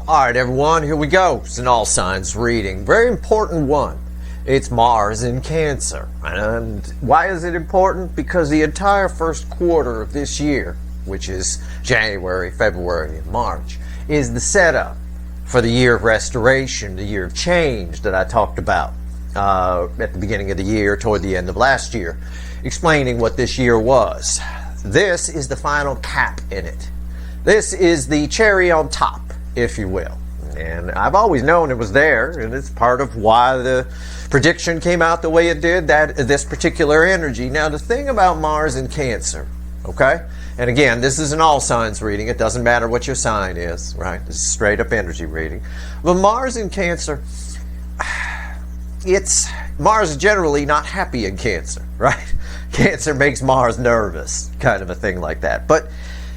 All right, everyone, here we go. It's an all signs reading. Very important one. It's Mars in Cancer. And why is it important? Because the entire first quarter of this year, which is January, February, and March, is the setup for the year of restoration, the year of change that I talked about at the beginning of the year, toward the end of last year, explaining what this year was. This is the final cap in it. This is the cherry on top, if you will. And I've always known it was there, and it's part of why the prediction came out the way it did, that this particular energy. Now, the thing about Mars in Cancer, okay? And again, this is an all signs reading. It doesn't matter what your sign is, right? This is straight up energy reading. But Mars in Cancer, Mars is generally not happy in Cancer, right? Cancer makes Mars nervous, kind of a thing like that. But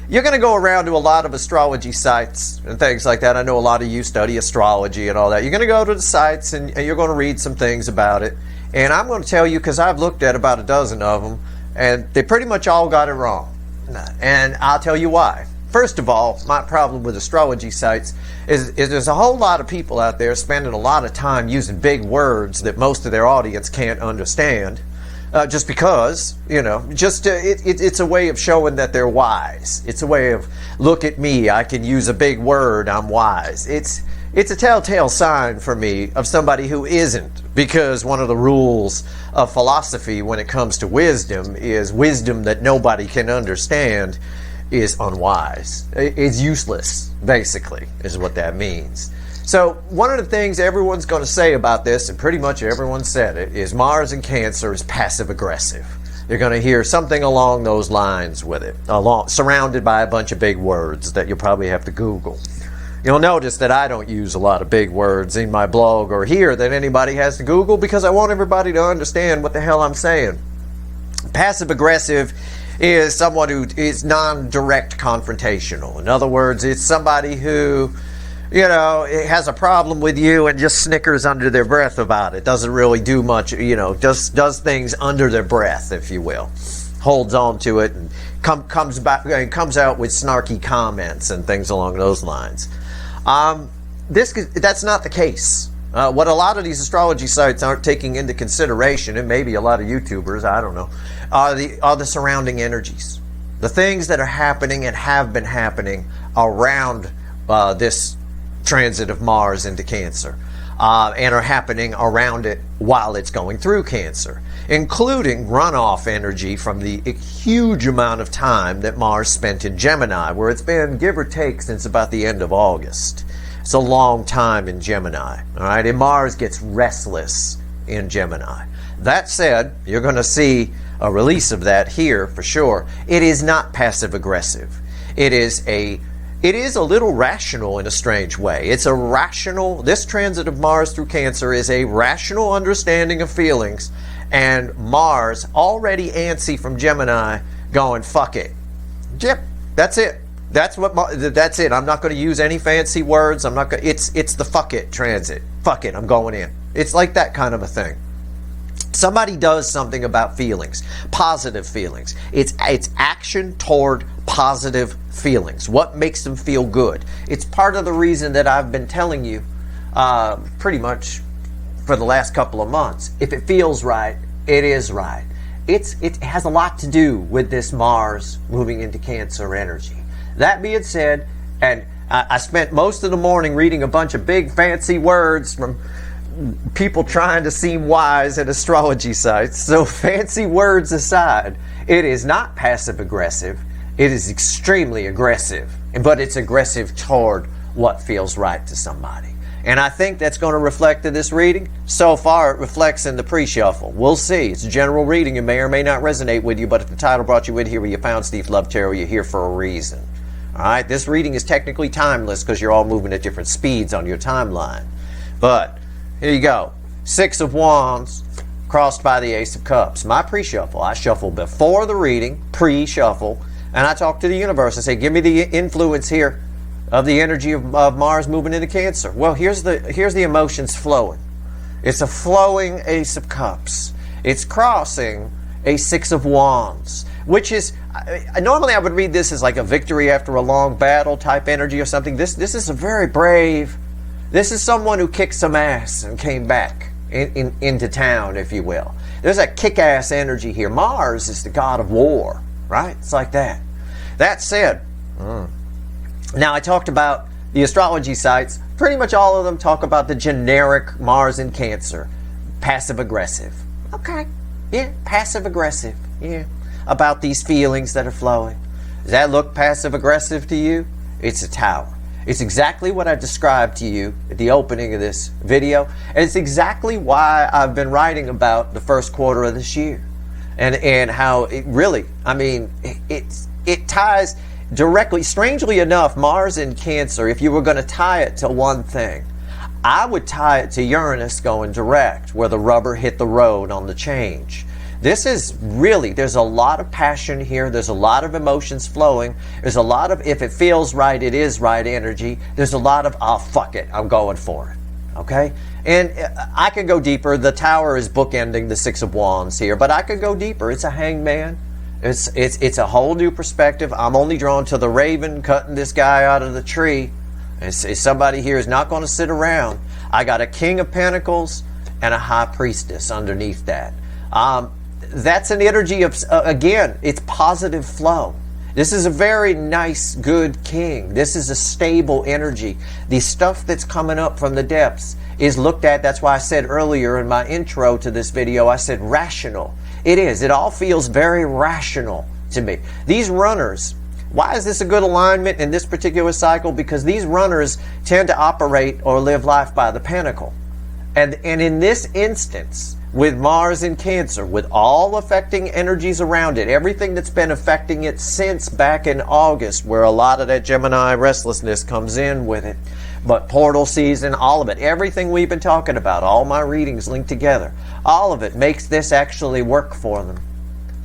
you're going to go around to a lot of astrology sites and things like that. I know a lot of you study astrology and all that. You're going to go to the sites and you're going to read some things about it. And I'm going to tell you, because I've looked at about a dozen of them, and they pretty much all got it wrong. And I'll tell you why. First of all, my problem with astrology sites is there's a whole lot of people out there spending a lot of time using big words that most of their audience can't understand. Just because, you know, it's a way of showing that they're wise. It's a way of, look at me, I can use a big word, I'm wise. It's a telltale sign for me of somebody who isn't, because one of the rules of philosophy when it comes to wisdom is wisdom that nobody can understand is unwise. It's useless, basically, is what that means. So one of the things everyone's going to say about this, and pretty much everyone said it, is Mars in Cancer is passive-aggressive. You're going to hear something along those lines with it, surrounded by a bunch of big words that you'll probably have to Google. You'll notice that I don't use a lot of big words in my blog or here that anybody has to Google, because I want everybody to understand what the hell I'm saying. Passive-aggressive is someone who is non-direct confrontational. In other words, it's somebody who, you know, it has a problem with you and just snickers under their breath about it. Doesn't really do much, you know, just does things under their breath, if you will. Holds on to it and comes out with snarky comments and things along those lines. That's not the case. What a lot of these astrology sites aren't taking into consideration, and maybe a lot of YouTubers, I don't know, are the surrounding energies. The things that are happening and have been happening around this transit of Mars into Cancer, and are happening around it while it's going through Cancer, including runoff energy from the huge amount of time that Mars spent in Gemini, where it's been, give or take, since about the end of August. It's a long time in Gemini, all right? And Mars gets restless in Gemini. That said, you're going to see a release of that here for sure. It is not passive-aggressive. It is a little rational in a strange way. It's a rational, this transit of Mars through Cancer is a rational understanding of feelings, and Mars, already antsy from Gemini, going, fuck it. Yep, that's it. That's it. I'm not going to use any fancy words. It's the fuck it transit. Fuck it, I'm going in. It's like that kind of a thing. Somebody does something about feelings, positive feelings. It's action toward positive feelings. What makes them feel good? It's part of the reason that I've been telling you pretty much for the last couple of months. If it feels right, it is right. It has a lot to do with this Mars moving into Cancer energy. That being said, and I spent most of the morning reading a bunch of big fancy words from people trying to seem wise at astrology sites. So fancy words aside, it is not passive-aggressive. It is extremely aggressive, but it's aggressive toward what feels right to somebody. And I think that's going to reflect in this reading. So far, it reflects in the pre-shuffle. We'll see. It's a general reading. It may or may not resonate with you, but if the title brought you in here where you found Steve Love Tarot, you're here for a reason. All right? This reading is technically timeless because you're all moving at different speeds on your timeline. But here you go. Six of Wands crossed by the Ace of Cups. My pre-shuffle. I shuffle before the reading, pre-shuffle, and I talk to the universe and say, give me the influence here of the energy of Mars moving into Cancer. Well, here's the emotions flowing. It's a flowing Ace of Cups. It's crossing a Six of Wands, which is, normally I would read this as like a victory after a long battle type energy or something. This is a very brave, this is someone who kicked some ass and came back into town, if you will. There's a kick-ass energy here. Mars is the god of war, right? It's like that. That said, now I talked about the astrology sites. Pretty much all of them talk about the generic Mars in Cancer. Passive-aggressive. Okay. Yeah, passive-aggressive. Yeah. About these feelings that are flowing. Does that look passive-aggressive to you? It's a Tower. It's exactly what I described to you at the opening of this video. And it's exactly why I've been writing about the first quarter of this year. And how it really, I mean, it ties directly, strangely enough, Mars in Cancer, if you were going to tie it to one thing, I would tie it to Uranus going direct, where the rubber hit the road on the change. This is really, there's a lot of passion here. There's a lot of emotions flowing. There's a lot of, if it feels right, it is right energy. There's a lot of, oh, fuck it, I'm going for it. Okay? And I could go deeper. The Tower is bookending the Six of Wands here, but I could go deeper. It's a Hangman. It's a whole new perspective. I'm only drawn to the raven cutting this guy out of the tree. Somebody here is not going to sit around. I got a King of Pentacles and a High Priestess underneath that. That's an energy of, again, it's positive flow. This is a very nice, good king. This is a stable energy. The stuff that's coming up from the depths is looked at. That's why I said earlier in my intro to this video, I said rational. It is. It all feels very rational to me. These runners, why is this a good alignment in this particular cycle? Because these runners tend to operate or live life by the pentacle. And in this instance, with Mars in Cancer, with all affecting energies around it, everything that's been affecting it since back in August, where a lot of that Gemini restlessness comes in with it, but portal season, all of it, everything we've been talking about, all my readings linked together, all of it makes this actually work for them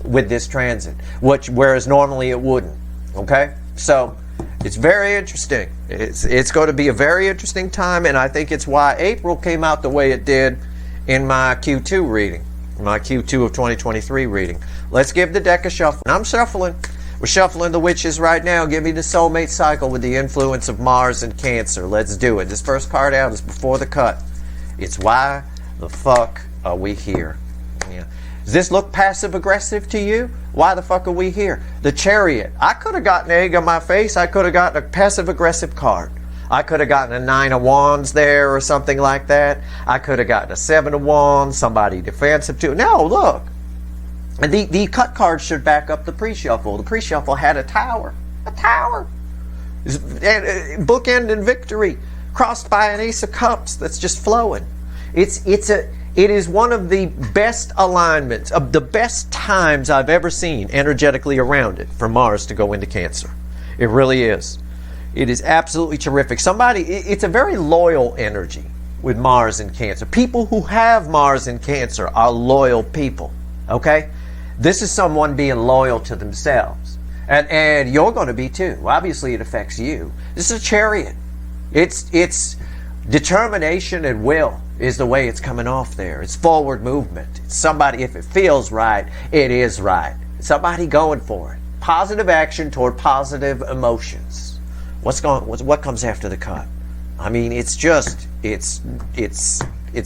with this transit, whereas normally it wouldn't. Okay? So it's very interesting. It's going to be a very interesting time, and I think it's why April came out the way it did in my Q2 reading, my Q2 of 2023 reading. Let's give the deck a shuffle. I'm shuffling. We're shuffling the witches right now. Give me the soulmate cycle with the influence of Mars and Cancer. Let's do it. This first card out is before the cut. It's why the fuck are we here? Yeah. Does this look passive-aggressive to you? Why the fuck are we here? The Chariot. I could have gotten egg on my face. I could have gotten a passive-aggressive card. I could have gotten a 9 of Wands there or something like that. I could have gotten a 7 of Wands, somebody defensive too. No, look. The cut card should back up the pre-shuffle. The pre-shuffle had a Tower. A Tower. Bookend and victory. Crossed by an Ace of Cups that's just flowing. It is one of the best alignments, of the best times I've ever seen energetically around it for Mars to go into Cancer. It really is. It is absolutely terrific. It's a very loyal energy with Mars in Cancer. People who have Mars in Cancer are loyal people. Okay? This is someone being loyal to themselves. And you're going to be too. Obviously, it affects you. This is a Chariot. It's determination and will is the way it's coming off there. It's forward movement. It's somebody, if it feels right, it is right. Somebody going for it. Positive action toward positive emotions. What comes after the cut? I mean, it's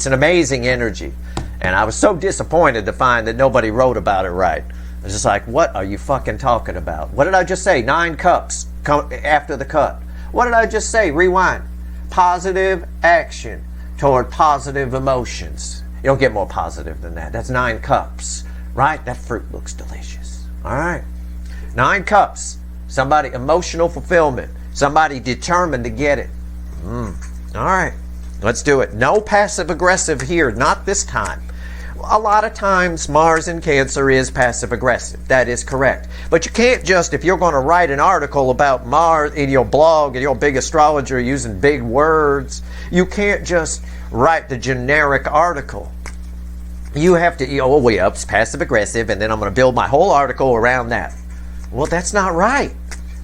an amazing energy. And I was so disappointed to find that nobody wrote about it right. I was just like, what are you fucking talking about? What did I just say? 9 cups come after the cut. What did I just say? Rewind. Positive action toward positive emotions. You don't get more positive than that. That's 9 cups, right? That fruit looks delicious. All right. 9 cups. Somebody, emotional fulfillment. Somebody determined to get it. All right. Let's do it. No passive-aggressive here. Not this time. A lot of times Mars in Cancer is passive-aggressive. That is correct. But you can't just, if you're going to write an article about Mars in your blog and you're a big astrologer using big words, you can't just write the generic article. You have to, it's passive-aggressive, and then I'm going to build my whole article around that. Well, that's not right.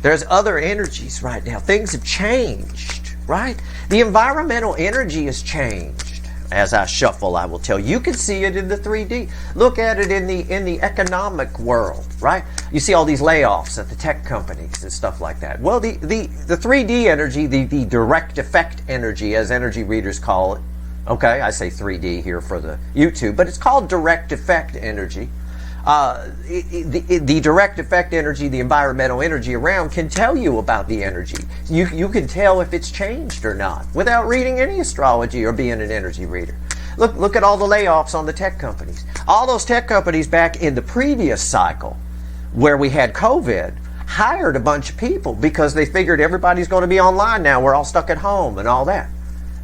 There's other energies right now. Things have changed, right? The environmental energy has changed. as I shuffle, I will tell you. You can see it in the 3D. Look at it in the economic world, right? You see all these layoffs at the tech companies and stuff like that. Well, the 3D energy, the direct effect energy, as energy readers call it, okay, I say 3D here for the YouTube, but it's called direct effect energy. The direct effect energy, the environmental energy around, can tell you about the energy. You can tell if it's changed or not without reading any astrology or being an energy reader. Look at all the layoffs on the tech companies. All those tech companies back in the previous cycle where we had COVID hired a bunch of people because they figured everybody's going to be online now. We're all stuck at home and all that.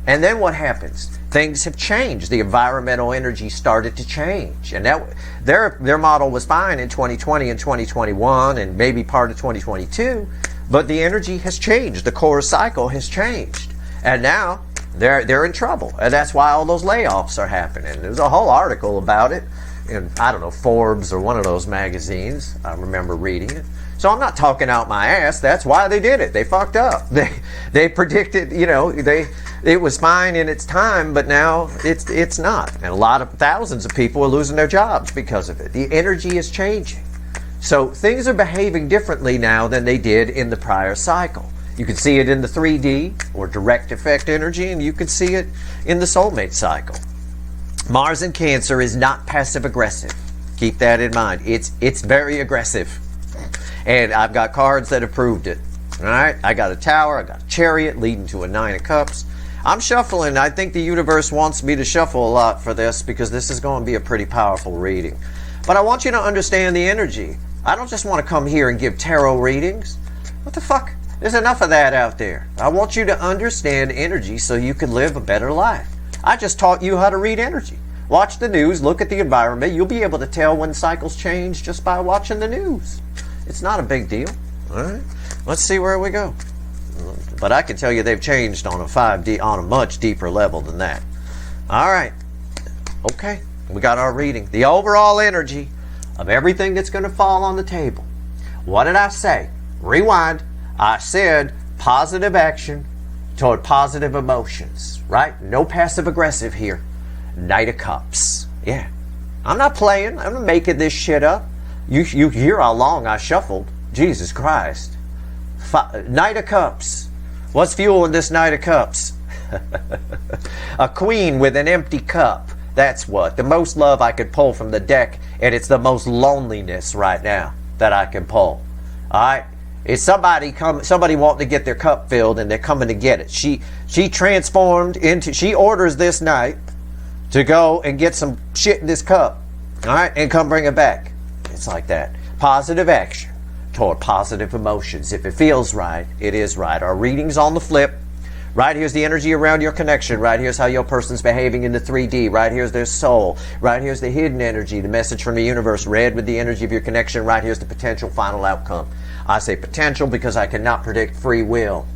And then what happens? Things have changed. The environmental energy started to change. And that their model was fine in 2020 and 2021 and maybe part of 2022. But the energy has changed. The core cycle has changed. And now they're in trouble. And that's why all those layoffs are happening. There's a whole article about it in, I don't know, Forbes or one of those magazines. I remember reading it. So I'm not talking out my ass. That's why they did it. They fucked up. They predicted, it was fine in its time, but now it's not. And a lot of thousands of people are losing their jobs because of it. The energy is changing. So things are behaving differently now than they did in the prior cycle. You can see it in the 3D or direct effect energy, and you can see it in the soulmate cycle. Mars in Cancer is not passive aggressive. Keep that in mind. It's very aggressive. And I've got cards that have proved it. All right, I got a Tower, I got a Chariot leading to a 9 of Cups. I'm shuffling. I think the universe wants me to shuffle a lot for this because this is going to be a pretty powerful reading. But I want you to understand the energy. I don't just want to come here and give tarot readings. What the fuck? There's enough of that out there. I want you to understand energy so you can live a better life. I just taught you how to read energy. Watch the news, look at the environment. You'll be able to tell when cycles change just by watching the news. It's not a big deal. All right, let's see where we go. But I can tell you they've changed on a much deeper level than that. All right, okay, we got our reading. The overall energy of everything that's going to fall on the table. What did I say? Rewind. I said positive action toward positive emotions, right? No passive aggressive here. Knight of Cups. Yeah, I'm not playing. I'm not making this shit up. You hear how long I shuffled. Jesus Christ. Knight of Cups. What's fueling this Knight of Cups? A queen with an empty cup. That's what. The most love I could pull from the deck, and it's the most loneliness right now that I can pull. All right? It's somebody wanting to get their cup filled, and they're coming to get it. She transformed into, she orders this knight to go and get some shit in this cup. All right? And come bring it back. It's like that. Positive action toward positive emotions. If it feels right, it is right. Our reading's on the flip. Right here's the energy around your connection. Right here's how your person's behaving in the 3D. Right here's their soul. Right here's the hidden energy, the message from the universe. Red with the energy of your connection. Right here's the potential final outcome. I say potential because I cannot predict free will.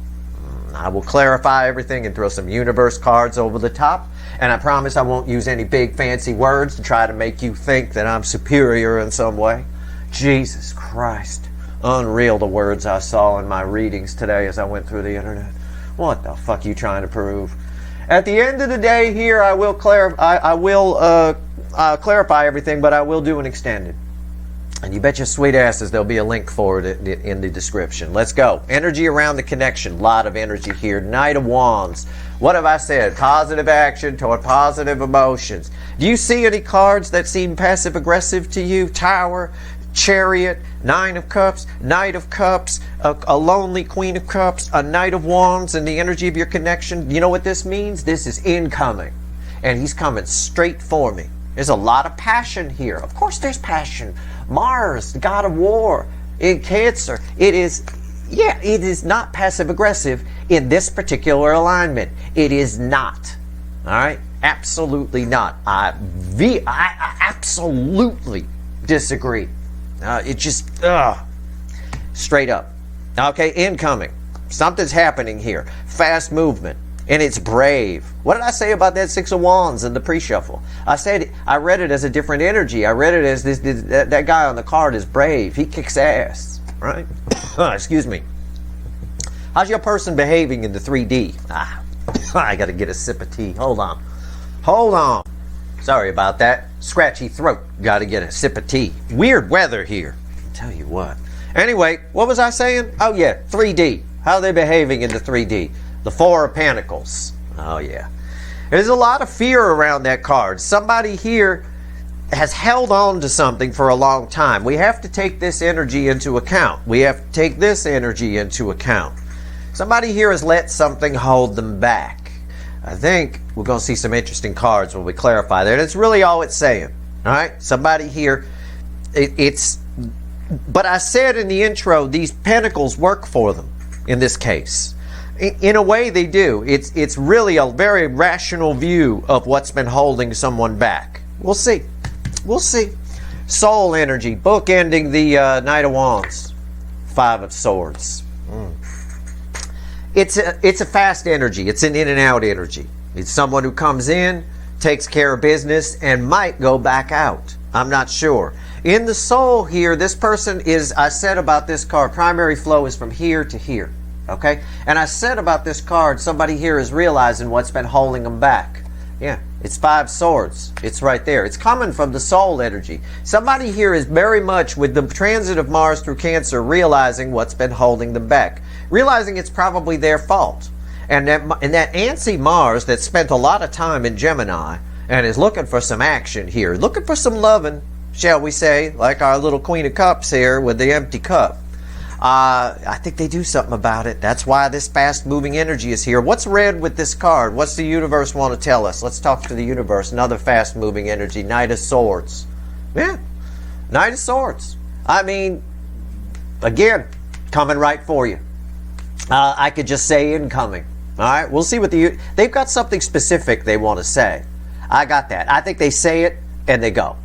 I will clarify everything and throw some universe cards over the top. And I promise I won't use any big fancy words to try to make you think that I'm superior in some way. Jesus Christ. Unreal the words I saw in my readings today as I went through the internet. What the fuck are you trying to prove? At the end of the day here, I will clarify everything, but I will do an extended. And you bet your sweet asses there'll be a link for it in the description. Let's go. Energy around the connection. A lot of energy here. Knight of Wands. What have I said? Positive action toward positive emotions. Do you see any cards that seem passive aggressive to you? Tower, Chariot, 9 of Cups, Knight of Cups, a lonely Queen of Cups, a Knight of Wands, and the energy of your connection. You know what this means? This is incoming. And he's coming straight for me. There's a lot of passion here. Of course there's passion. Mars, the god of war, in Cancer. It is not passive aggressive in this particular alignment. It is not. All right? Absolutely not. I absolutely disagree. Straight up. Okay, incoming. Something's happening here. Fast movement. And it's brave. What did I say about that 6 of Wands in the pre-shuffle? I read it as a different energy. I read it as that guy on the card is brave. He kicks ass. Right? Excuse me. How's your person behaving in the 3D? I got to get a sip of tea. Hold on. Hold on. Sorry about that. Scratchy throat. Got to get a sip of tea. Weird weather here. I'll tell you what. Anyway, what was I saying? Oh yeah, 3D. How are they behaving in the 3D? The Four of Pentacles. Oh yeah. There's a lot of fear around that card. Somebody here has held on to something for a long time. We have to take this energy into account. We have to take this energy into account. Somebody here has let something hold them back. I think we're going to see some interesting cards when we clarify that. It's really all it's saying. All right? Somebody here, but I said in the intro, these pentacles work for them in this case. In a way, they do. It's really a very rational view of what's been holding someone back. We'll see. We'll see. Soul energy, bookending the Knight of Wands, Five of Swords. It's a fast energy. It's an in and out energy. It's someone who comes in, takes care of business, and might go back out. I'm not sure. In the soul here, this person is, I said about this card, primary flow is from here to here. Okay? And I said about this card, somebody here is realizing what's been holding them back. Yeah, it's Five Swords. It's right there. It's coming from the soul energy. Somebody here is very much, with the transit of Mars through Cancer, realizing what's been holding them back. Realizing it's probably their fault. And that antsy Mars that spent a lot of time in Gemini and is looking for some action here, looking for some loving, shall we say, like our little Queen of Cups here with the empty cup. I think they do something about it. That's why this fast-moving energy is here. What's red with this card? What's the universe want to tell us? Let's talk to the universe. Another fast-moving energy. Knight of Swords. Yeah. Knight of Swords. I mean, again, coming right for you. I could just say incoming. All right? We'll see what they've got something specific they want to say. I got that. I think they say it and they go.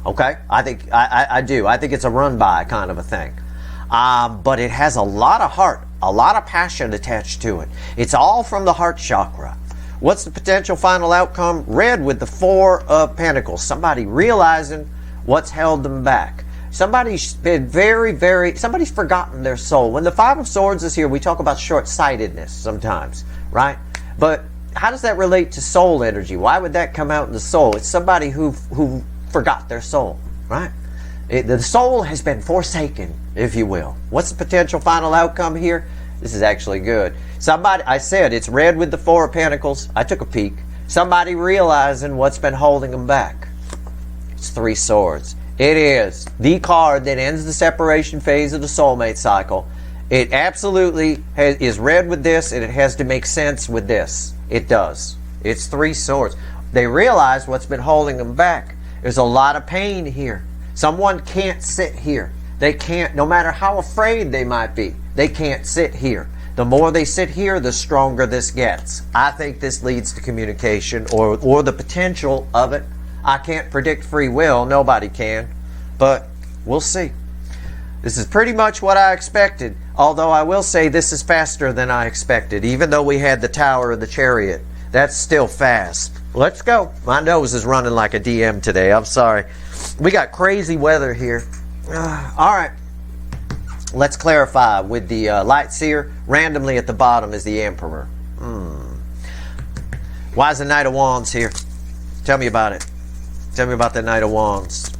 Okay? I do. I think it's a run-by kind of a thing. But it has a lot of heart, a lot of passion attached to it. It's all from the heart chakra. What's the potential final outcome? Red with the Four of Pentacles. Somebody realizing what's held them back. Somebody's been somebody's forgotten their soul. When the Five of Swords is here, we talk about short-sightedness sometimes, right? But how does that relate to soul energy? Why would that come out in the soul? It's somebody who forgot their soul, right? The soul has been forsaken, if you will. What's the potential final outcome here? This is actually good. Somebody, I said it's red with the Four of Pentacles. I took a peek. Somebody realizing what's been holding them back. It's Three Swords. It is the card that ends the separation phase of the soulmate cycle. It absolutely is red with this, and it has to make sense with this. It does. It's Three Swords. They realize what's been holding them back. There's a lot of pain here. Someone can't sit here. They can't, no matter how afraid they might be, they can't sit here. The more they sit here, the stronger this gets. I think this leads to communication or the potential of it. I can't predict free will. Nobody can. But we'll see. This is pretty much what I expected. Although I will say this is faster than I expected. Even though we had the Tower of the Chariot. That's still fast. Let's go. My nose is running like a DM today. I'm sorry. We got crazy weather here. All right. Let's clarify with the light seer. Randomly at the bottom is the Emperor. Why is the Knight of Wands here? Tell me about it. Tell me about the Knight of Wands.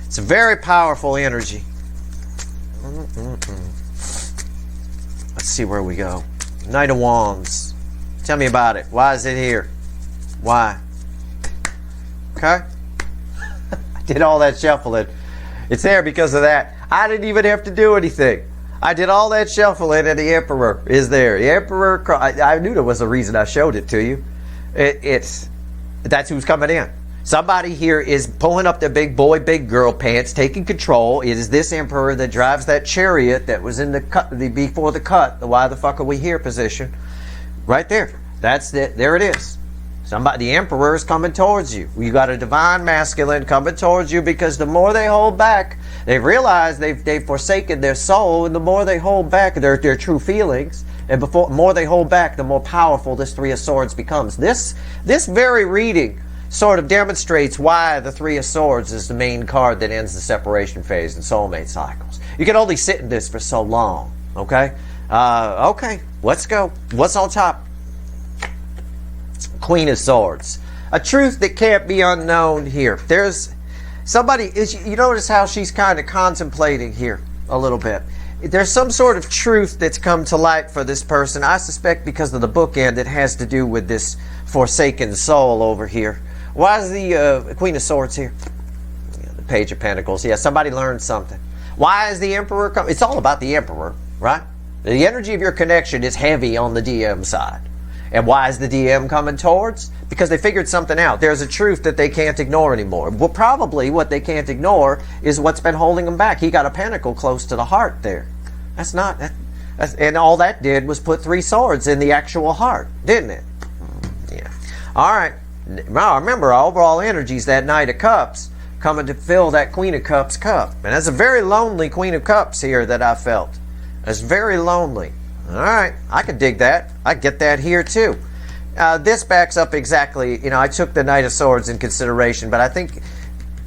It's a very powerful energy. Let's see where we go. Knight of Wands. Tell me about it. Why is it here? Why? Okay. I did all that shuffling. It's there because of that. I didn't even have to do anything. I did all that shuffling and the Emperor is there. The Emperor, I knew there was a reason I showed it to you. That's who's coming in. Somebody here is pulling up their big boy, big girl pants, taking control. It is this Emperor that drives that chariot that was in the cut, before the cut, the why the fuck are we here position. Right there. That's it. There it is. The Emperor is coming towards you. You got a divine masculine coming towards you because the more they hold back, they've realized they've forsaken their soul, and the more they hold back their true feelings, and the more they hold back, the more powerful this Three of Swords becomes. This very reading sort of demonstrates why the Three of Swords is the main card that ends the separation phase and soulmate cycles. You can only sit in this for so long, okay? Okay, let's go. What's on top? Queen of Swords. A truth that can't be unknown here. There's somebody, you notice how she's kind of contemplating here a little bit. There's some sort of truth that's come to light for this person. I suspect because of the bookend, it has to do with this forsaken soul over here. Why is the Queen of Swords here? Yeah, the Page of Pentacles. Yeah, somebody learned something. Why is the Emperor coming? It's all about the Emperor, right? The energy of your connection is heavy on the DM side. And why is the DM coming towards? Because they figured something out. There's a truth that they can't ignore anymore. Well, probably what they can't ignore is what's been holding them back. He got a pentacle close to the heart there. And all that did was put 3 swords in the actual heart, didn't it? Yeah. All right. Now remember, our overall energy is that Knight of Cups coming to fill that Queen of Cups cup. And that's a very lonely Queen of Cups here that I felt. It's very lonely. All right, I could dig that. I get that here too. This backs up exactly, I took the Knight of Swords in consideration, but I think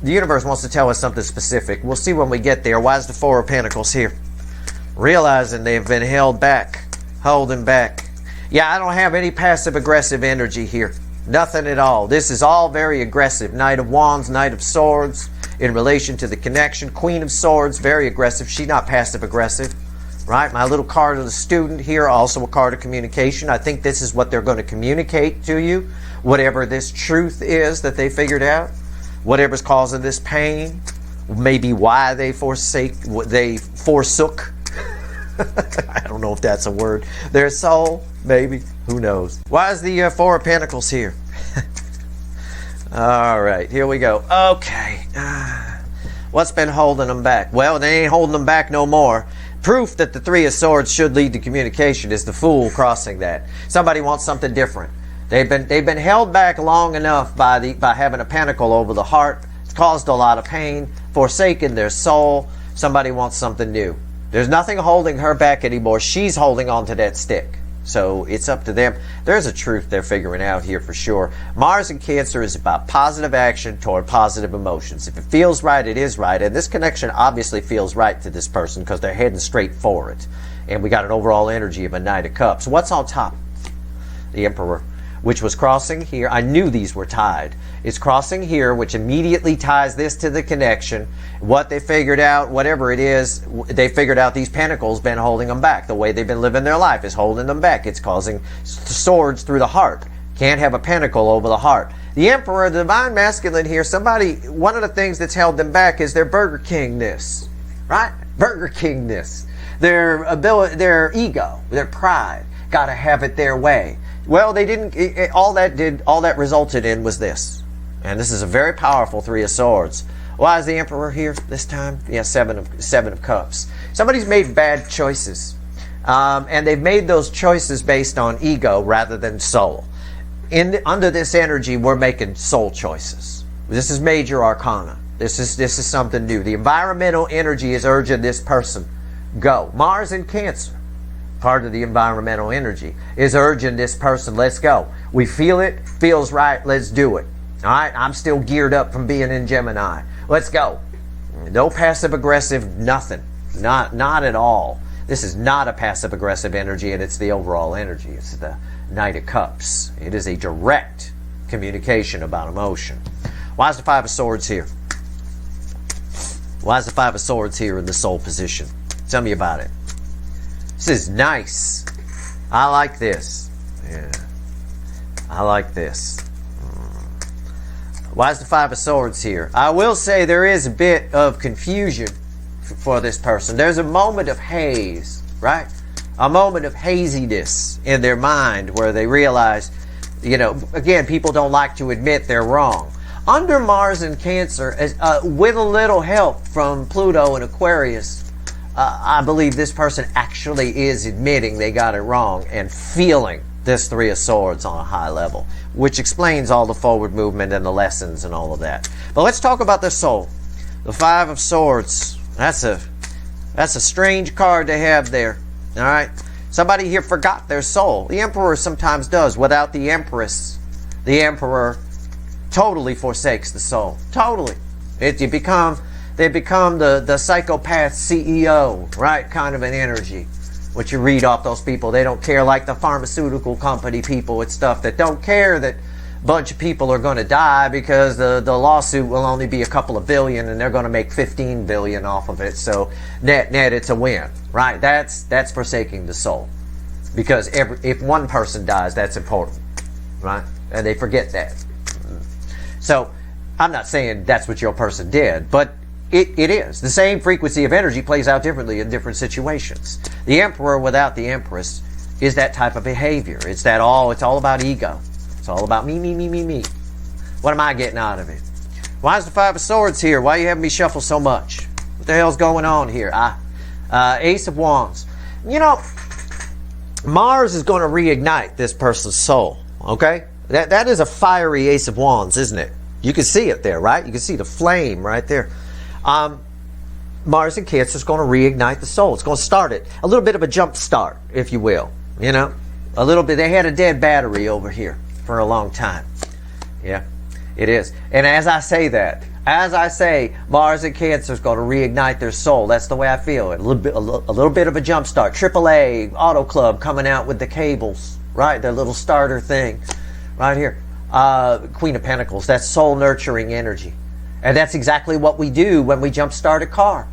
the universe wants to tell us something specific. We'll see when we get there. Why is the Four of Pentacles here? Realizing they've been held back, holding back. Yeah, I don't have any passive-aggressive energy here. Nothing at all. This is all very aggressive. Knight of Wands, Knight of Swords, in relation to the connection. Queen of Swords, very aggressive. She's not passive-aggressive, right? My little card of the student here, also a card of communication. I think this is what they're going to communicate to you. Whatever this truth is that they figured out. Whatever's causing this pain. Maybe why they forsook. I don't know if that's a word. Their soul, maybe. Who knows? Why is the Four of Pentacles here? All right, here we go. Okay. What's been holding them back? Well, they ain't holding them back no more. Proof that the Three of Swords should lead to communication is the Fool crossing that. Somebody wants something different. They've been held back long enough by having a pentacle over the heart. It's caused a lot of pain, forsaken their soul. Somebody wants something new. There's nothing holding her back anymore. She's holding on to that stick. So it's up to them. There's a truth they're figuring out here for sure. Mars in Cancer is about positive action toward positive emotions. If it feels right, it is right. And this connection obviously feels right to this person because they're heading straight for it. And we got an overall energy of a Knight of Cups. What's on top? The Emperor, which was crossing here. I knew these were tied. It's crossing here, which immediately ties this to the connection. What they figured out, whatever it is, they figured out these pentacles been holding them back. The way they've been living their life is holding them back. It's causing swords through the heart. Can't have a pentacle over the heart. The Emperor, the Divine Masculine here, one of the things that's held them back is their Burger King-ness. Right? Burger King-ness. Their ability, their ego, their pride. Got to have it their way. Well, they didn't. All that resulted in was this. And this is a very powerful Three of Swords. Why is the Emperor here this time? Yeah, Seven of Cups. Somebody's made bad choices. And they've made those choices based on ego rather than soul. Under this energy, we're making soul choices. This is major arcana. This is something new. The environmental energy is urging this person, go. Mars in Cancer, part of the environmental energy, is urging this person, let's go. We feel it, feels right, let's do it. All right, I'm still geared up from being in Gemini. Let's go. No passive-aggressive, nothing. Not at all. This is not a passive-aggressive energy, and it's the overall energy. It's the Knight of Cups. It is a direct communication about emotion. Why is the Five of Swords here? Why is the Five of Swords here in the soul position? Tell me about it. This is nice. I like this. Yeah. I like this. Why is the Five of Swords here? I will say there is a bit of confusion for this person. There's a moment of haze, right? A moment of haziness in their mind where they realize, again, people don't like to admit they're wrong. Under Mars in Cancer, with a little help from Pluto and Aquarius, I believe this person actually is admitting they got it wrong and feeling this Three of Swords on a high level, which explains all the forward movement and the lessons and all of that. But let's talk about their soul. The Five of Swords. That's a strange card to have there. All right. Somebody here forgot their soul. The Emperor sometimes does. Without the Empress, the Emperor totally forsakes the soul. Totally. They become the psychopath CEO, right? Kind of an energy. What you read off those people, they don't care, like the pharmaceutical company people. It's stuff that don't care that bunch of people are going to die because the lawsuit will only be a couple of billion and they're going to make 15 billion off of it. So net it's a win, right? That's forsaking the soul, because if one person dies, that's important, right? And they forget that. So I'm not saying that's what your person did, but it is. The same frequency of energy plays out differently in different situations. The emperor without the empress is that type of behavior. It's all about ego. It's all about me. What am I getting out of it? Why is the Five of Swords here? Why are you having me shuffle so much? What the hell's going on here? Ace of Wands. You know, Mars is going to reignite this person's soul. Okay? That is a fiery Ace of Wands, isn't it? You can see it there, right? You can see the flame right there. Mars in Cancer is going to reignite the soul. It's going to start it. A little bit of a jump start, if you will. You know? A little bit. They had a dead battery over here for a long time. Yeah, it is. And as I say Mars in Cancer is going to reignite their soul. That's the way I feel. A little bit of a jump start. AAA, Auto Club coming out with the cables, right? Their little starter thing right here. Queen of Pentacles. That's soul nurturing energy. And that's exactly what we do when we jump start a car.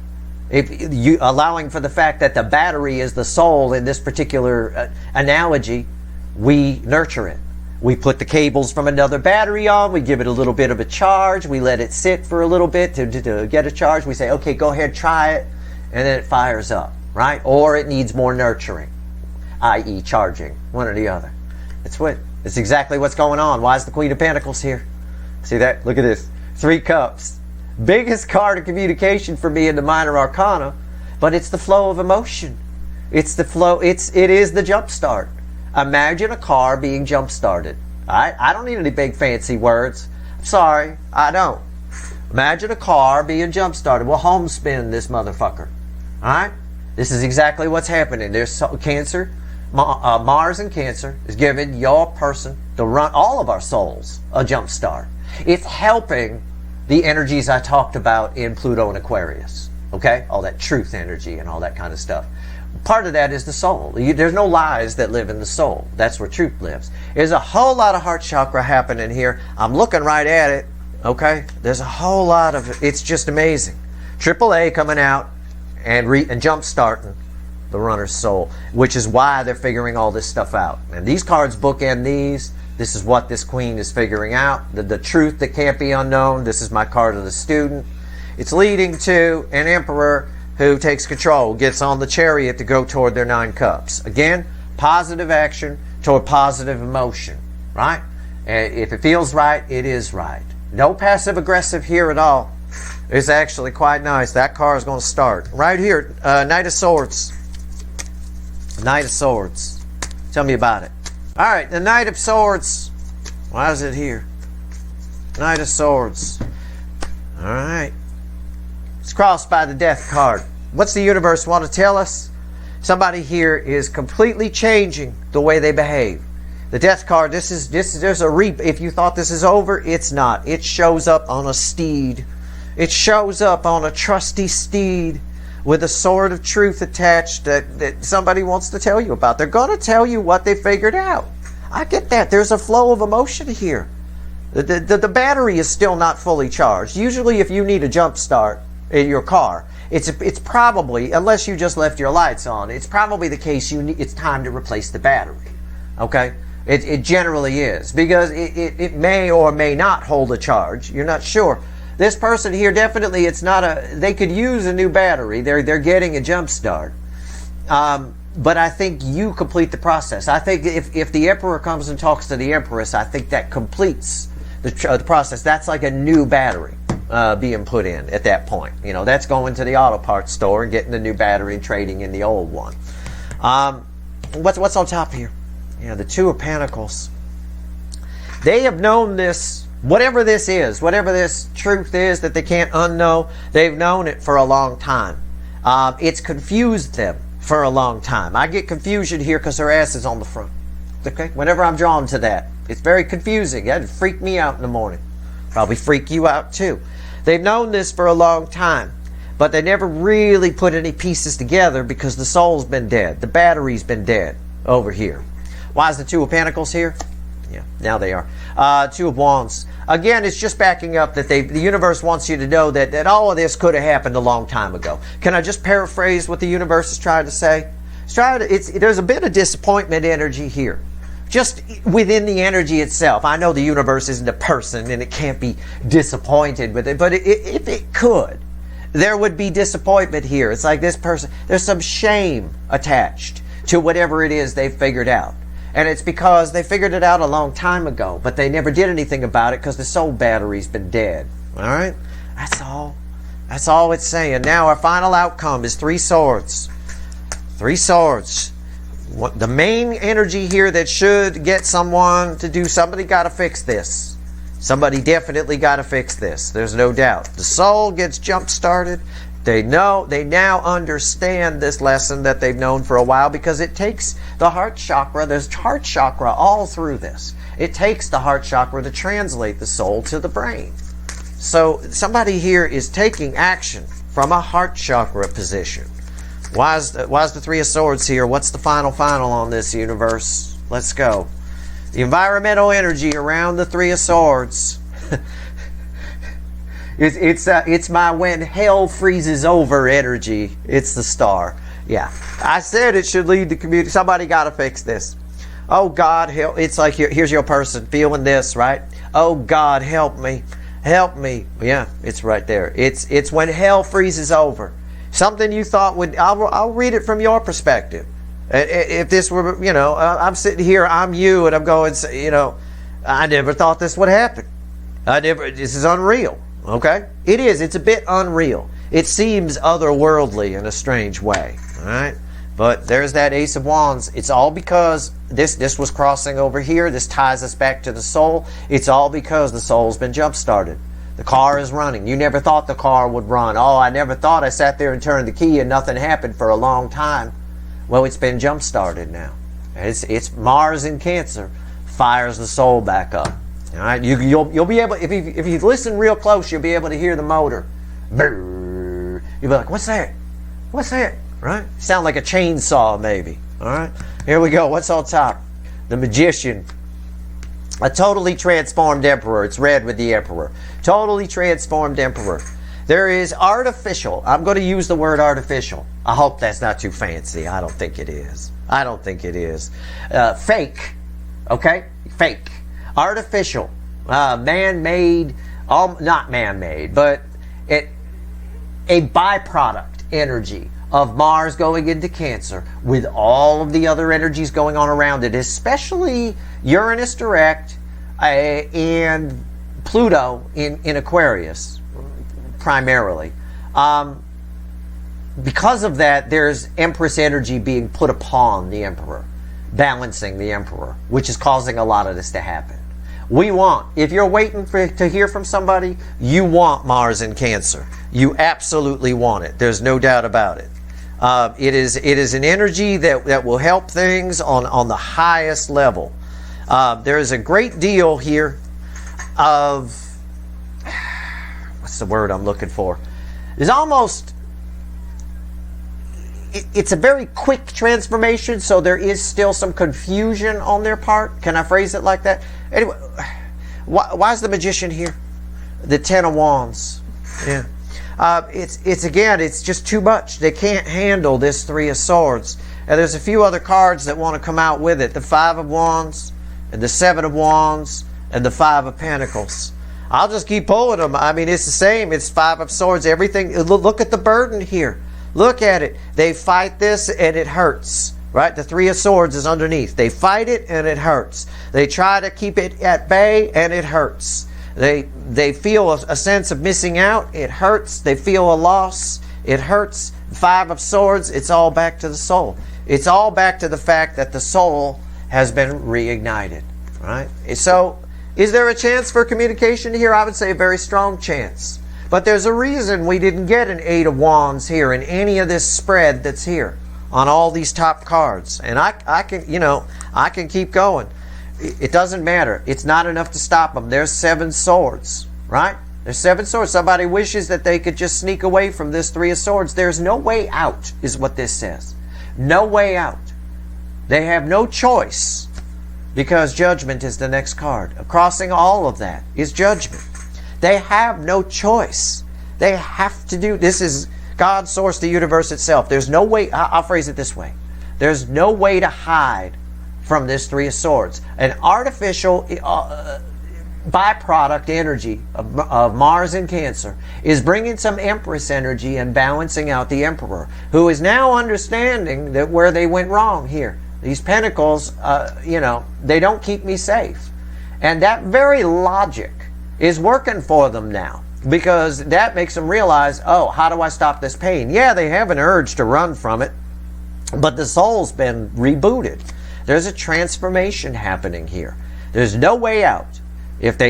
If you allowing for the fact that the battery is the soul in this particular analogy, we nurture it. We put the cables from another battery on, we give it a little bit of a charge, we let it sit for a little bit to get a charge, we say, okay, go ahead, try it, and then it fires up, right? Or it needs more nurturing, i.e. charging, one or the other. It's exactly what's going on. Why is the Queen of Pentacles here? See that? Look at this. 3 cups. Biggest card of communication for me in the minor arcana, but it's the flow of emotion. It's the flow. It is the jump start. Imagine a car being jump started. I don't need any big fancy words. I'm sorry, I don't. Imagine a car being jump started. We'll home spin this motherfucker. All right. This is exactly what's happening. There's Cancer. Mars in Cancer is giving your person to run all of our souls a jump start. It's helping the energies I talked about in Pluto and Aquarius. Okay? All that truth energy and all that kind of stuff. Part of that is the soul. There's no lies that live in the soul. That's where truth lives. There's a whole lot of heart chakra happening here. I'm looking right at it. Okay? There's a whole lot of it. It's just amazing. AAA coming out and jump starting the runner's soul, which is why they're figuring all this stuff out. And these cards bookend these. This is what this queen is figuring out. The truth that can't be unknown. This is my card of the student. It's leading to an emperor who takes control, gets on the chariot to go toward their 9 cups. Again, positive action toward positive emotion, right? And if it feels right, it is right. No passive aggressive here at all. It's actually quite nice. That card is going to start right here. Knight of Swords. Knight of Swords. Tell me about it. All right, the Knight of Swords. Why is it here? Knight of Swords. All right. It's crossed by the Death card. What's the universe want to tell us? Somebody here is completely changing the way they behave. The Death card, there's a reap. If you thought this is over, it's not. It shows up on a steed. It shows up on a trusty steed with a sword of truth attached that somebody wants to tell you about. They're going to tell you what they figured out. I get that. There's a flow of emotion here. The battery is still not fully charged. Usually if you need a jump start in your car, it's probably, unless you just left your lights on, it's probably the case it's time to replace the battery. Okay? It generally is, because it may or may not hold a charge. You're not sure. This person here, definitely, they could use a new battery. They're getting a jump start. But I think you complete the process. I think if the Emperor comes and talks to the Empress, I think that completes the process. That's like a new battery being put in at that point. You know, that's going to the auto parts store and getting the new battery and trading in the old one. What's on top here? Yeah, the Two of Pentacles. They have known this. Whatever this is, whatever this truth is that they can't unknow, they've known it for a long time. It's confused them for a long time. I get confusion here because their ass is on the front. Okay? Whenever I'm drawn to that, it's very confusing. That'd freak me out in the morning. Probably freak you out too. They've known this for a long time, but they never really put any pieces together because the soul's been dead. The battery's been dead over here. Why is the Two of Pentacles here? Yeah, now they are. Two of Wands. Again, it's just backing up that the universe wants you to know that all of this could have happened a long time ago. Can I just paraphrase what the universe is trying to say? There's a bit of disappointment energy here. Just within the energy itself. I know the universe isn't a person and it can't be disappointed with it, but if it could, there would be disappointment here. It's like this person, there's some shame attached to whatever it is they've figured out. And it's because they figured it out a long time ago, but they never did anything about it because the soul battery's been dead. All right? That's all. That's all it's saying. Now our final outcome is 3 swords. 3 swords. The main energy here that should get someone to do, somebody got to fix this. Somebody definitely got to fix this. There's no doubt. The soul gets jump-started. They now understand this lesson that they've known for a while, because it takes the heart chakra, there's heart chakra all through this. It takes the heart chakra to translate the soul to the brain. So somebody here is taking action from a heart chakra position. Why is the 3 of Swords here? What's the final on this, universe? Let's go. The environmental energy around the 3 of Swords. It's my when hell freezes over energy. It's the Star. Yeah. I said it should lead to community. Somebody got to fix this. Oh, God, help. It's like here's your person feeling this, right? Oh, God, help me. Help me. Yeah, it's right there. It's when hell freezes over. Something you thought would... I'll read it from your perspective. If this were, I'm sitting here, I'm you, and I'm going, I never thought this would happen. This is unreal. Okay? It is. It's a bit unreal. It seems otherworldly in a strange way. All right? But there's that Ace of Wands. It's all because this was crossing over here. This ties us back to the soul. It's all because the soul's been jump-started. The car is running. You never thought the car would run. Oh, I never thought. I sat there and turned the key and nothing happened for a long time. Well, it's been jump-started now. It's Mars in Cancer. Fires the soul back up. All right, you'll be able, if you listen real close, you'll be able to hear the motor. Brrr. You'll be like, what's that? What's that? Right? Sound like a chainsaw, maybe. All right, here we go. What's on top? The Magician. A totally transformed emperor. It's red with the emperor. Totally transformed emperor. There is artificial. I'm going to use the word artificial. I hope that's not too fancy. I don't think it is. I don't think it is. Fake. Okay? Fake. Artificial, man-made, not man-made, but a byproduct energy of Mars going into Cancer with all of the other energies going on around it, especially Uranus direct and Pluto in Aquarius, primarily. Because of that, there's Empress energy being put upon the Emperor, balancing the Emperor, which is causing a lot of this to happen. If you're waiting to hear from somebody, you want Mars in Cancer. You absolutely want it. There's no doubt about it. It is an energy that will help things on the highest level. There is a great deal here of, what's the word I'm looking for? There's almost, it's a very quick transformation, so there is still some confusion on their part. Can I phrase it like that? Anyway, why is the Magician here? The 10 of Wands. Yeah. It's just too much. They can't handle this 3 of Swords. And there's a few other cards that want to come out with it. The 5 of Wands, and the 7 of Wands, and the 5 of Pentacles. I'll just keep pulling them. I mean, it's the same. It's 5 of Swords. Everything. Look at the burden here. Look at it. They fight this and it hurts. Right? The 3 of Swords is underneath. They fight it and it hurts. They try to keep it at bay and it hurts. They feel a sense of missing out. It hurts. They feel a loss. It hurts. 5 of Swords, it's all back to the soul. It's all back to the fact that the soul has been reignited. Right? So, is there a chance for communication here? I would say a very strong chance. But there's a reason we didn't get an 8 of Wands here in any of this spread that's here on all these top cards. And I can keep going. It doesn't matter. It's not enough to stop them. There's 7 swords, right? There's 7 swords. Somebody wishes that they could just sneak away from this 3 of Swords. There's no way out, is what this says. No way out. They have no choice because judgment is the next card. Crossing all of that is judgment. They have no choice. They have to do, this is God, source, the universe itself. There's no way, I'll phrase it this way. There's no way to hide from this Three of Swords. An artificial byproduct energy of Mars in Cancer is bringing some Empress energy and balancing out the Emperor, who is now understanding that where they went wrong here. These pentacles, they don't keep me safe. And that very logic is working for them now, because that makes them realize, oh, how do I stop this pain? Yeah, they have an urge to run from it, but the soul's been rebooted. There's a transformation happening here. There's no way out. If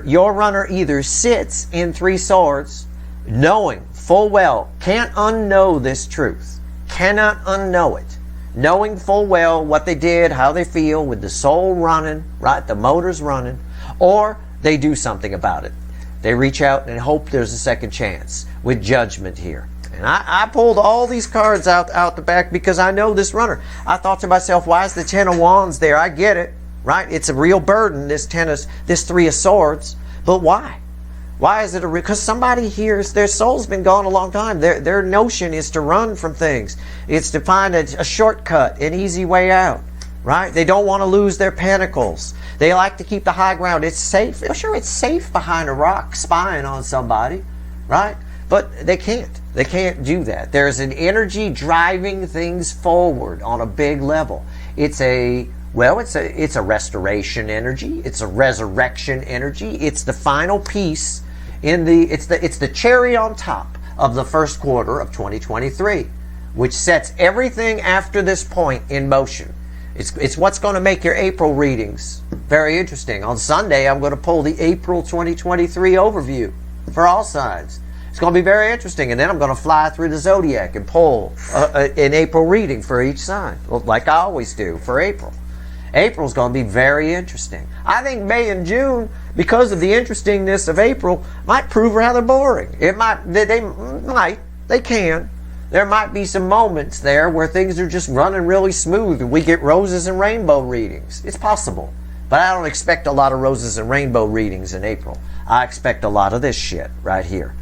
your runner either sits in Three Swords, knowing full well, can't unknow this truth, cannot unknow it, knowing full well what they did, how they feel, with the soul running, right, the motor's running, or they do something about it. They reach out and hope there's a second chance with judgment here. And I pulled all these cards out the back because I know this runner. I thought to myself, why is the Ten of Wands there? I get it, right? It's a real burden, this Three of Swords. But why? Why is it because somebody here, their soul's been gone a long time. Their notion is to run from things. It's to find a shortcut, an easy way out, right? They don't want to lose their pentacles. They like to keep the high ground. It's safe. Sure, it's safe behind a rock spying on somebody, right? But they can't. They can't do that. There's an energy driving things forward on a big level. It's a restoration energy. It's a resurrection energy. It's the final piece it's the cherry on top of the first quarter of 2023, which sets everything after this point in motion. It's what's going to make your April readings very interesting. On Sunday, I'm going to pull the April 2023 overview for all signs. It's going to be very interesting. And then I'm going to fly through the zodiac and pull an April reading for each sign, like I always do for April. April's going to be very interesting. I think May and June, because of the interestingness of April, might prove rather boring. It might, they can. There might be some moments there where things are just running really smooth and we get roses and rainbow readings. It's possible. But I don't expect a lot of roses and rainbow readings in April. I expect a lot of this shit right here.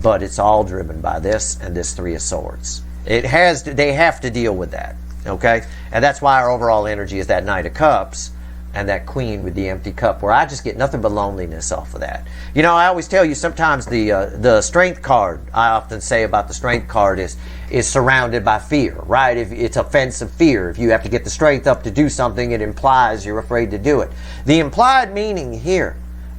But it's all driven by this and this Three of Swords. They have to deal with that. Okay? And that's why our overall energy is that Knight of Cups and that Queen with the empty cup, where I just get nothing but loneliness off of that. You know, I always tell you sometimes the Strength card, I often say about the Strength card is surrounded by fear, right? If it's offensive fear. If you have to get the strength up to do something, it implies you're afraid to do it. The implied meaning here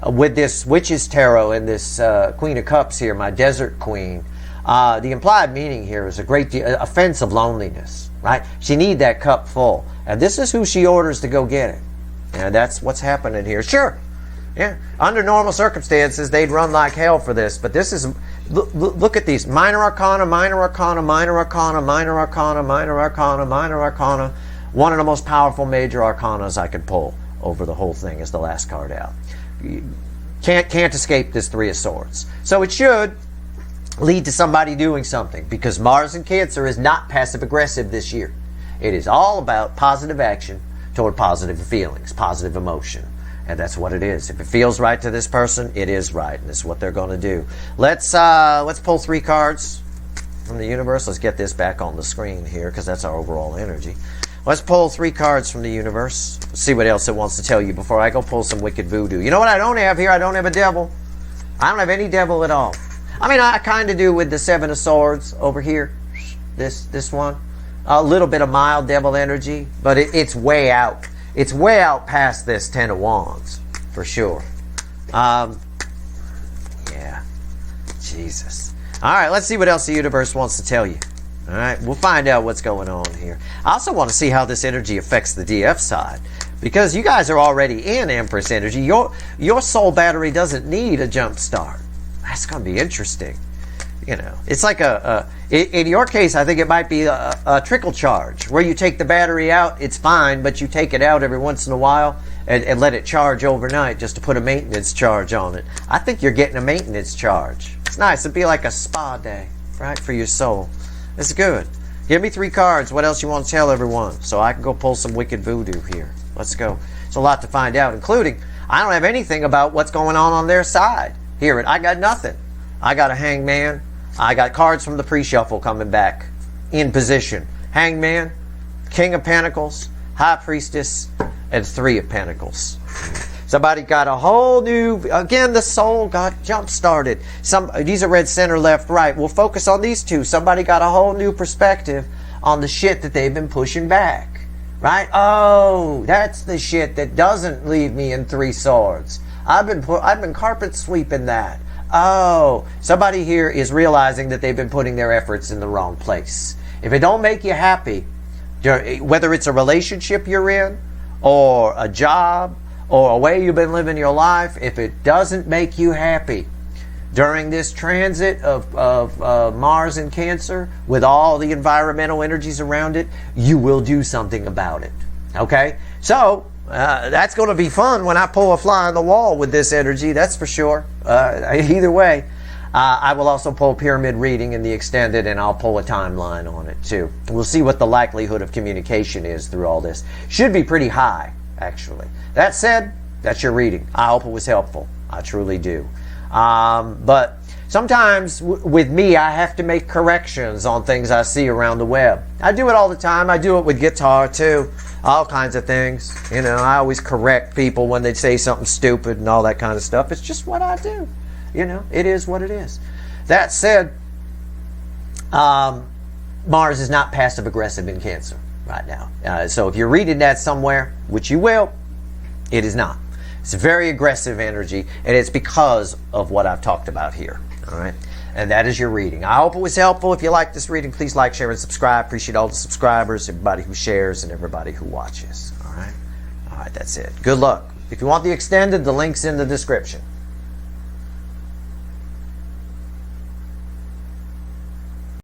with this Witch's Tarot and this Queen of Cups here, my Desert Queen, the implied meaning here is a great offensive loneliness, right? She needs that cup full. And this is who she orders to go get it. And that's what's happening here. Sure, yeah. Under normal circumstances, they'd run like hell for this. But this is, look at these. Minor Arcana, Minor Arcana, Minor Arcana, Minor Arcana, Minor Arcana, Minor Arcana. One of the most powerful major arcanas I could pull over the whole thing is the last card out. Can't escape this Three of Swords. So it should lead to somebody doing something, because Mars in Cancer is not passive-aggressive this year. It is all about positive action toward positive feelings, positive emotion. And that's what it is. If it feels right to this person, it is right. And this is what they're going to do. Let's pull 3 cards from the universe. Let's get this back on the screen here, because that's our overall energy. Let's pull 3 cards from the universe. Let's see what else it wants to tell you before I go pull some wicked voodoo. You know what I don't have here? I don't have a devil. I don't have any devil at all. I mean, I kind of do with the 7 of Swords over here. This one. A little bit of mild devil energy, but it's way out. It's way out past this 10 of Wands, for sure. Yeah. Jesus. All right, let's see what else the universe wants to tell you. All right, we'll find out what's going on here. I also want to see how this energy affects the DF side, because you guys are already in Empress energy. Your soul battery doesn't need a jump start. That's going to be interesting. You know, it's like in your case, I think it might be a trickle charge, where you take the battery out, it's fine, but you take it out every once in a while and let it charge overnight just to put a maintenance charge on it. I think you're getting a maintenance charge. It's nice. It'd be like a spa day, right, for your soul. It's good. Give me 3 cards. What else you want to tell everyone, so I can go pull some wicked voodoo here. Let's go. It's a lot to find out, including I don't have anything about what's going on their side. Hear it. I got nothing. I got a hangman. I got cards from the pre-shuffle coming back in position. Hangman, King of Pentacles, High Priestess, and Three of Pentacles. Somebody got a whole new, again, the soul got jump-started. These are red, center, left, right. We'll focus on these two. Somebody got a whole new perspective on the shit that they've been pushing back. Right? Oh, that's the shit that doesn't leave me in Three Swords. I've been carpet sweeping that. Oh, somebody here is realizing that they've been putting their efforts in the wrong place. If it don't make you happy, whether it's a relationship you're in, or a job, or a way you've been living your life, if it doesn't make you happy during this transit of Mars in Cancer, with all the environmental energies around it, you will do something about it. Okay? So, that's going to be fun when I pull a fly on the wall with this energy, that's for sure. Either way, I will also pull pyramid reading in the extended, and I'll pull a timeline on it too. We'll see what the likelihood of communication is through all this. Should be pretty high, actually. That said, that's your reading. I hope it was helpful. I truly do. But sometimes with me, I have to make corrections on things I see around the web. I do it all the time. I do it with guitar too. All kinds of things. You know, I always correct people when they say something stupid and all that kind of stuff. It's just what I do. You know, it is what it is. That said, Mars is not passive-aggressive in Cancer right now. So if you're reading that somewhere, which you will, it is not. It's a very aggressive energy, and it's because of what I've talked about here. All right? And that is your reading. I hope it was helpful. If you like this reading, please like, share, and subscribe. Appreciate all the subscribers, everybody who shares, and everybody who watches. All right? All right, that's it. Good luck. If you want the extended, the link's in the description.